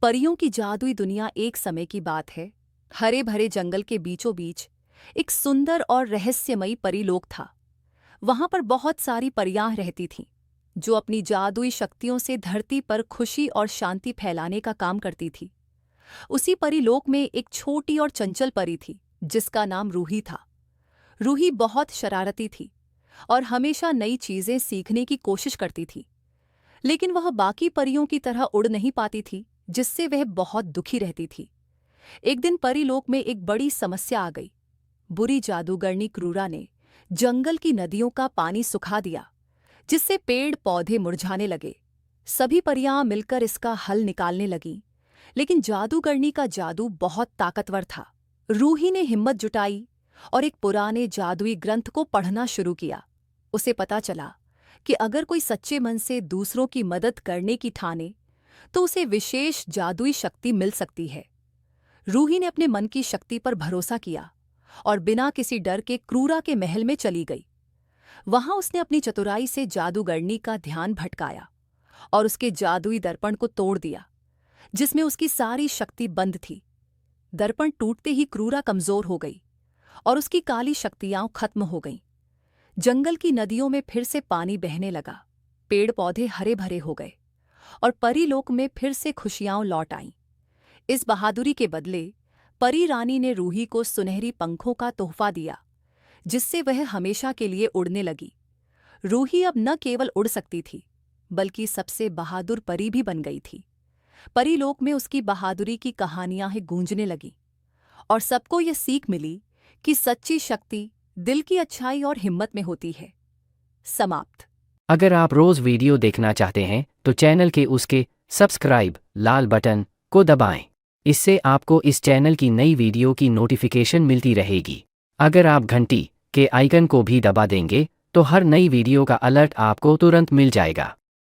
परियों की जादुई दुनिया एक समय की बात है। हरे भरे जंगल के बीचों बीच एक सुंदर और रहस्यमयी परीलोक था। वहां पर बहुत सारी परियां रहती थीं, जो अपनी जादुई शक्तियों से धरती पर खुशी और शांति फैलाने का काम करती थी। उसी परीलोक में एक छोटी और चंचल परी थी, जिसका नाम रूही था। रूही बहुत शरारती थी और हमेशा नई चीजें सीखने की कोशिश करती थी, लेकिन वह बाकी परियों की तरह उड़ नहीं पाती थी, जिससे वह बहुत दुखी रहती थी। एक दिन परीलोक में एक बड़ी समस्या आ गई। बुरी जादूगरनी क्रूरा ने जंगल की नदियों का पानी सुखा दिया, जिससे पेड़ पौधे मुरझाने लगे। सभी परियां मिलकर इसका हल निकालने लगीं, लेकिन जादूगरनी का जादू बहुत ताकतवर था। रूही ने हिम्मत जुटाई और एक पुराने जादुई ग्रंथ को पढ़ना शुरू किया। उसे पता चला कि अगर कोई सच्चे मन से दूसरों की मदद करने की ठाने, तो उसे विशेष जादुई शक्ति मिल सकती है। रूही ने अपने मन की शक्ति पर भरोसा किया और बिना किसी डर के क्रूरा के महल में चली गई। वहां उसने अपनी चतुराई से जादूगरनी का ध्यान भटकाया और उसके जादुई दर्पण को तोड़ दिया, जिसमें उसकी सारी शक्ति बंद थी। दर्पण टूटते ही क्रूरा कमजोर हो गई और उसकी काली शक्तियां खत्म हो गईं। जंगल की नदियों में फिर से पानी बहने लगा, पेड़ पौधे हरे भरे हो गए और परीलोक में फिर से खुशियां लौट आईं। इस बहादुरी के बदले परी रानी ने रूही को सुनहरी पंखों का तोहफा दिया, जिससे वह हमेशा के लिए उड़ने लगी। रूही अब न केवल उड़ सकती थी, बल्कि सबसे बहादुर परी भी बन गई थी। परीलोक में उसकी बहादुरी की कहानियां ही गूंजने लगीं और सबको यह सीख मिली कि सच्ची शक्ति दिल की अच्छाई और हिम्मत में होती है। समाप्त। अगर आप रोज वीडियो देखना चाहते हैं तो चैनल के उसके सब्सक्राइब लाल बटन को दबाएं। इससे आपको इस चैनल की नई वीडियो की नोटिफिकेशन मिलती रहेगी। अगर आप घंटी के आइकन को भी दबा देंगे तो हर नई वीडियो का अलर्ट आपको तुरंत मिल जाएगा।